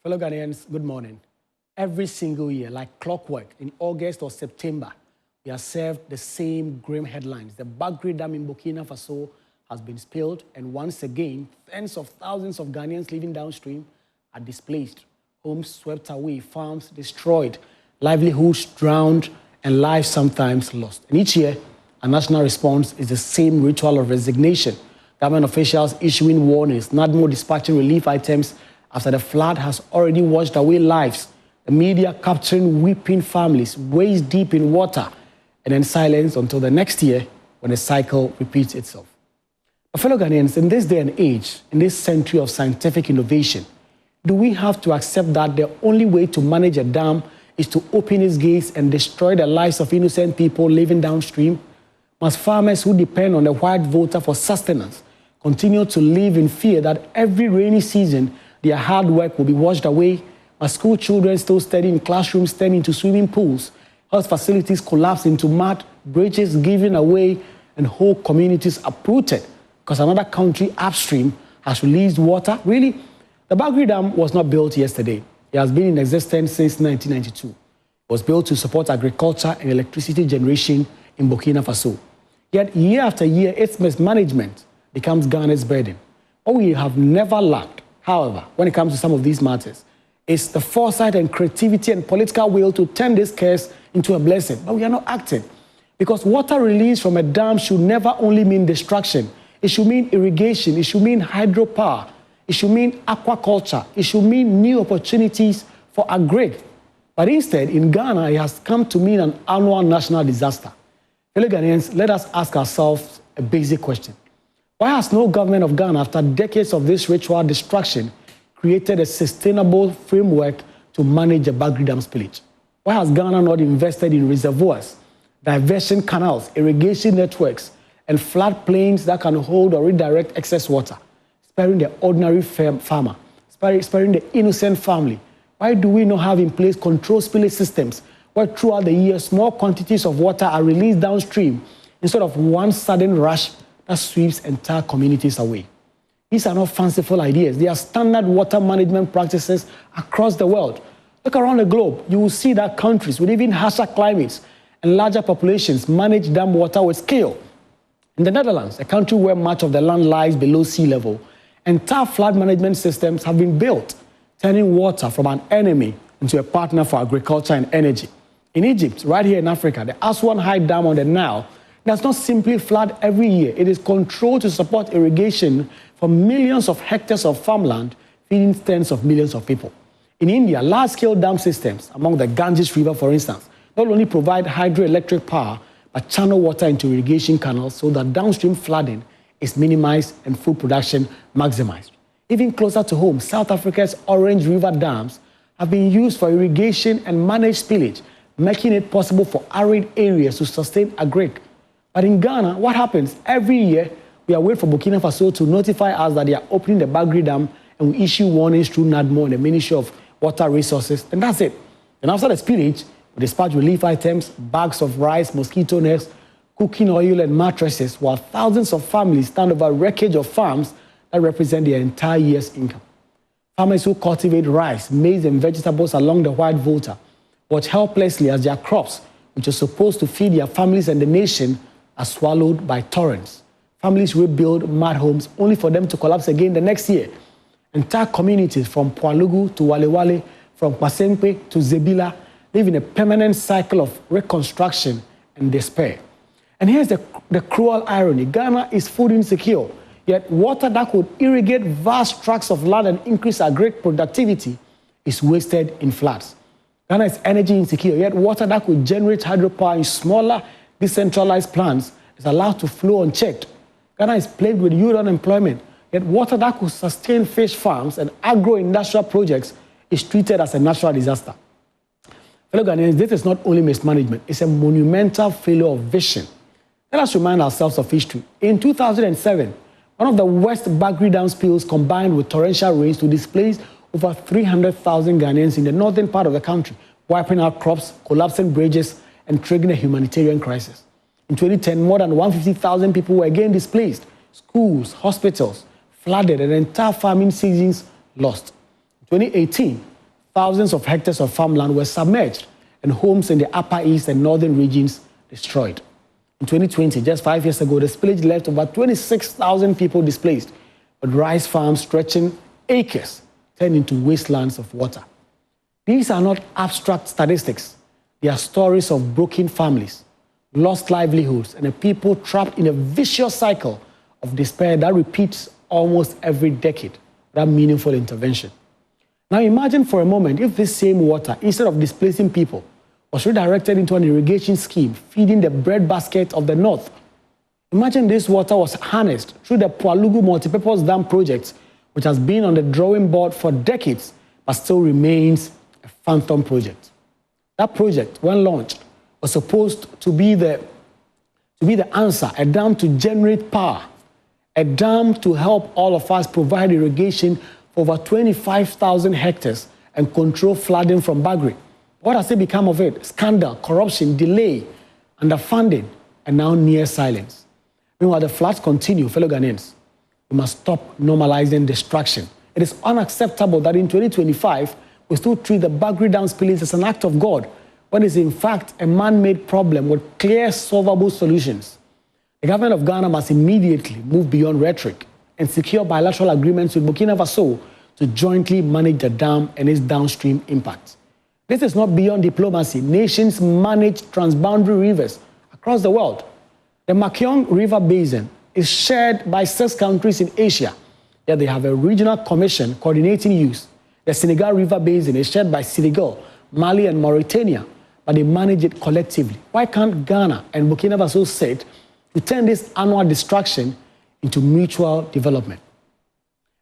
Fellow Ghanaians, good morning. Every single year, like clockwork, in August or September, we are served the same grim headlines. The Bagre Dam in Burkina Faso has been spilled, and once again, tens of thousands of Ghanaians living downstream are displaced. Homes swept away, farms destroyed, livelihoods drowned, and lives sometimes lost. And each year, a national response is the same ritual of resignation. Government officials issuing warnings, not more dispatching relief items after the flood has already washed away lives. The media capturing weeping families waist deep in water, and then silence until the next year when the cycle repeats itself. But fellow Ghanaians, in this day and age, in this century of scientific innovation, do we have to accept that the only way to manage a dam is to open its gates and destroy the lives of innocent people living downstream? Must farmers who depend on the white voter for sustenance continue to live in fear that every rainy season their hard work will be washed away? Must school children still study in classrooms turn into swimming pools? Health facilities collapse into mud, bridges given away, and whole communities uprooted because another country upstream has released water? Really? The Bagre Dam was not built yesterday. It has been in existence since 1992. It was built to support agriculture and electricity generation in Burkina Faso. Yet year after year, its mismanagement becomes Ghana's burden. What we have never lacked, however, when it comes to some of these matters, is the foresight and creativity and political will to turn this curse into a blessing. But we are not acting. Because water released from a dam should never only mean destruction. It should mean irrigation. It should mean hydropower. It should mean aquaculture. It should mean new opportunities for agri. But instead, in Ghana, it has come to mean an annual national disaster. Fellow Ghanaians, let us ask ourselves a basic question. Why has no government of Ghana, after decades of this ritual destruction, created a sustainable framework to manage the Bagre Dam spillage? Why has Ghana not invested in reservoirs, diversion canals, irrigation networks, and floodplains that can hold or redirect excess water, sparing the ordinary farmer, sparing the innocent family? Why do we not have in place control spillage systems where throughout the year small quantities of water are released downstream instead of one sudden rush that sweeps entire communities away? These are not fanciful ideas. They are standard water management practices across the world. Look around the globe. You will see that countries with even harsher climates and larger populations manage dam water with skill. In the Netherlands, a country where much of the land lies below sea level, entire flood management systems have been built, turning water from an enemy into a partner for agriculture and energy. In Egypt, right here in Africa, the Aswan High Dam on the Nile does not simply flood every year. It is controlled to support irrigation for millions of hectares of farmland, feeding tens of millions of people. In India, large-scale dam systems, among the Ganges River, for instance, not only provide hydroelectric power, but channel water into irrigation canals so that downstream flooding is minimized and food production maximized. Even closer to home, South Africa's Orange River dams have been used for irrigation and managed spillage, making it possible for arid areas to sustain agri. But in Ghana, what happens? Every year, we are waiting for Burkina Faso to notify us that they are opening the Bagre Dam, and we issue warnings through NADMO and the Ministry of Water Resources, and that's it. And after the spillage, we dispatch relief items, bags of rice, mosquito nets, cooking oil, and mattresses, while thousands of families stand over wreckage of farms that represent their entire year's income. Farmers who cultivate rice, maize, and vegetables along the White Volta watch helplessly as their crops, which are supposed to feed their families and the nation, are swallowed by torrents. Families rebuild mud homes only for them to collapse again the next year. Entire communities from Poalugu to Walewale, from Kwasempe to Zebila, live in a permanent cycle of reconstruction and despair. And here's the cruel irony. Ghana is food insecure, yet water that could irrigate vast tracts of land and increase agri productivity is wasted in floods. Ghana is energy insecure, yet water that could generate hydropower in smaller, decentralized plants is allowed to flow unchecked. Ghana is plagued with youth unemployment, yet water that could sustain fish farms and agro-industrial projects is treated as a natural disaster. Fellow Ghanaians, this is not only mismanagement, it's a monumental failure of vision. Let us remind ourselves of history. In 2007, one of the West Bagre Dam spills combined with torrential rains to displace over 300,000 Ghanaians in the northern part of the country, wiping out crops, collapsing bridges, and triggering a humanitarian crisis. In 2010, more than 150,000 people were again displaced. Schools, hospitals flooded, and entire farming seasons lost. In 2018, thousands of hectares of farmland were submerged and homes in the upper east and northern regions destroyed. In 2020, just 5 years ago, the spillage left over 26,000 people displaced, but rice farms stretching acres turned into wastelands of water. These are not abstract statistics. They are stories of broken families, lost livelihoods, and a people trapped in a vicious cycle of despair that repeats almost every decade without meaningful intervention. Now imagine for a moment if this same water, instead of displacing people, was redirected into an irrigation scheme feeding the breadbasket of the north. Imagine this water was harnessed through the Pualugu multipurpose dam project, which has been on the drawing board for decades, but still remains a phantom project. That project, when launched, was supposed to be the answer, a dam to generate power, a dam to help all of us provide irrigation for over 25,000 hectares and control flooding from Bagre. What has it become of it? Scandal, corruption, delay, underfunding, and now near silence. Meanwhile, the floods continue, fellow Ghanaians. We must stop normalizing destruction. It is unacceptable that in 2025, we still treat the Bagre Dam spillage as an act of God, when it is in fact a man-made problem with clear, solvable solutions. The government of Ghana must immediately move beyond rhetoric and secure bilateral agreements with Burkina Faso to jointly manage the dam and its downstream impacts. This is not beyond diplomacy. Nations manage transboundary rivers across the world. The Makyong River Basin is shared by 6 countries in Asia, yet they have a regional commission coordinating use. The Senegal River Basin is shared by Senegal, Mali, and Mauritania, but they manage it collectively. Why can't Ghana and Burkina Faso sit to turn this annual distraction into mutual development?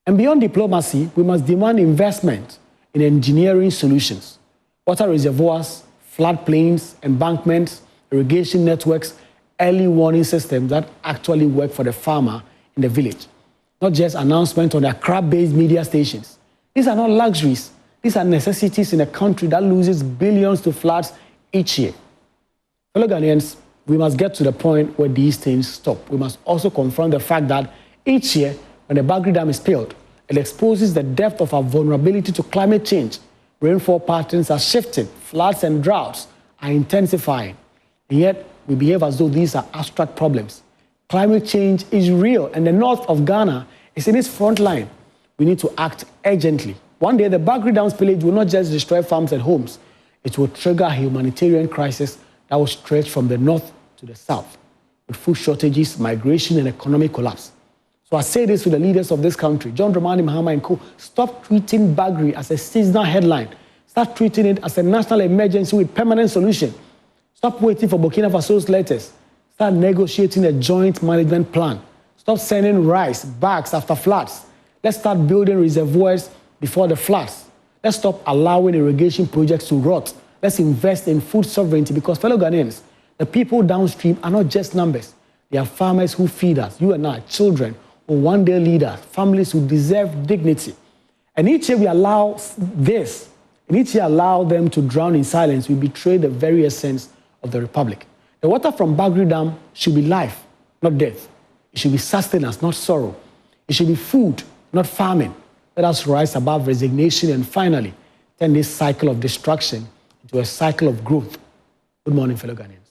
And beyond diplomacy, we must demand investment in engineering solutions. Water reservoirs, floodplains, embankments, irrigation networks, early warning systems that actually work for the farmer in the village. Not just announcements on their crab-based media stations. These are not luxuries. These are necessities in a country that loses billions to floods each year. Fellow Ghanaians, we must get to the point where these things stop. We must also confront the fact that each year, when the Bagre Dam is spilled, it exposes the depth of our vulnerability to climate change. Rainfall patterns are shifting, floods and droughts are intensifying, and yet we behave as though these are abstract problems. Climate change is real, and the north of Ghana is in its front line. We need to act urgently. One day, the Bagre Dam spillage will not just destroy farms and homes, it will trigger a humanitarian crisis that will stretch from the north to the south, with food shortages, migration, and economic collapse. So I say this to the leaders of this country, John Dramani Mahama and co. Stop treating Bagre as a seasonal headline. Start treating it as a national emergency with permanent solution. Stop waiting for Burkina Faso's letters. Start negotiating a joint management plan. Stop sending rice bags after floods. Let's start building reservoirs before the floods. Let's stop allowing irrigation projects to rot. Let's invest in food sovereignty because, fellow Ghanaians, the people downstream are not just numbers. They are farmers who feed us, you and I, children, who one day lead us, families who deserve dignity. And each year we allow this, and each year allow them to drown in silence, we betray the very essence of the Republic. The water from Bagre Dam should be life, not death. It should be sustenance, not sorrow. It should be food, not famine. Let us rise above resignation and finally turn this cycle of destruction into a cycle of growth. Good morning, fellow Ghanaians.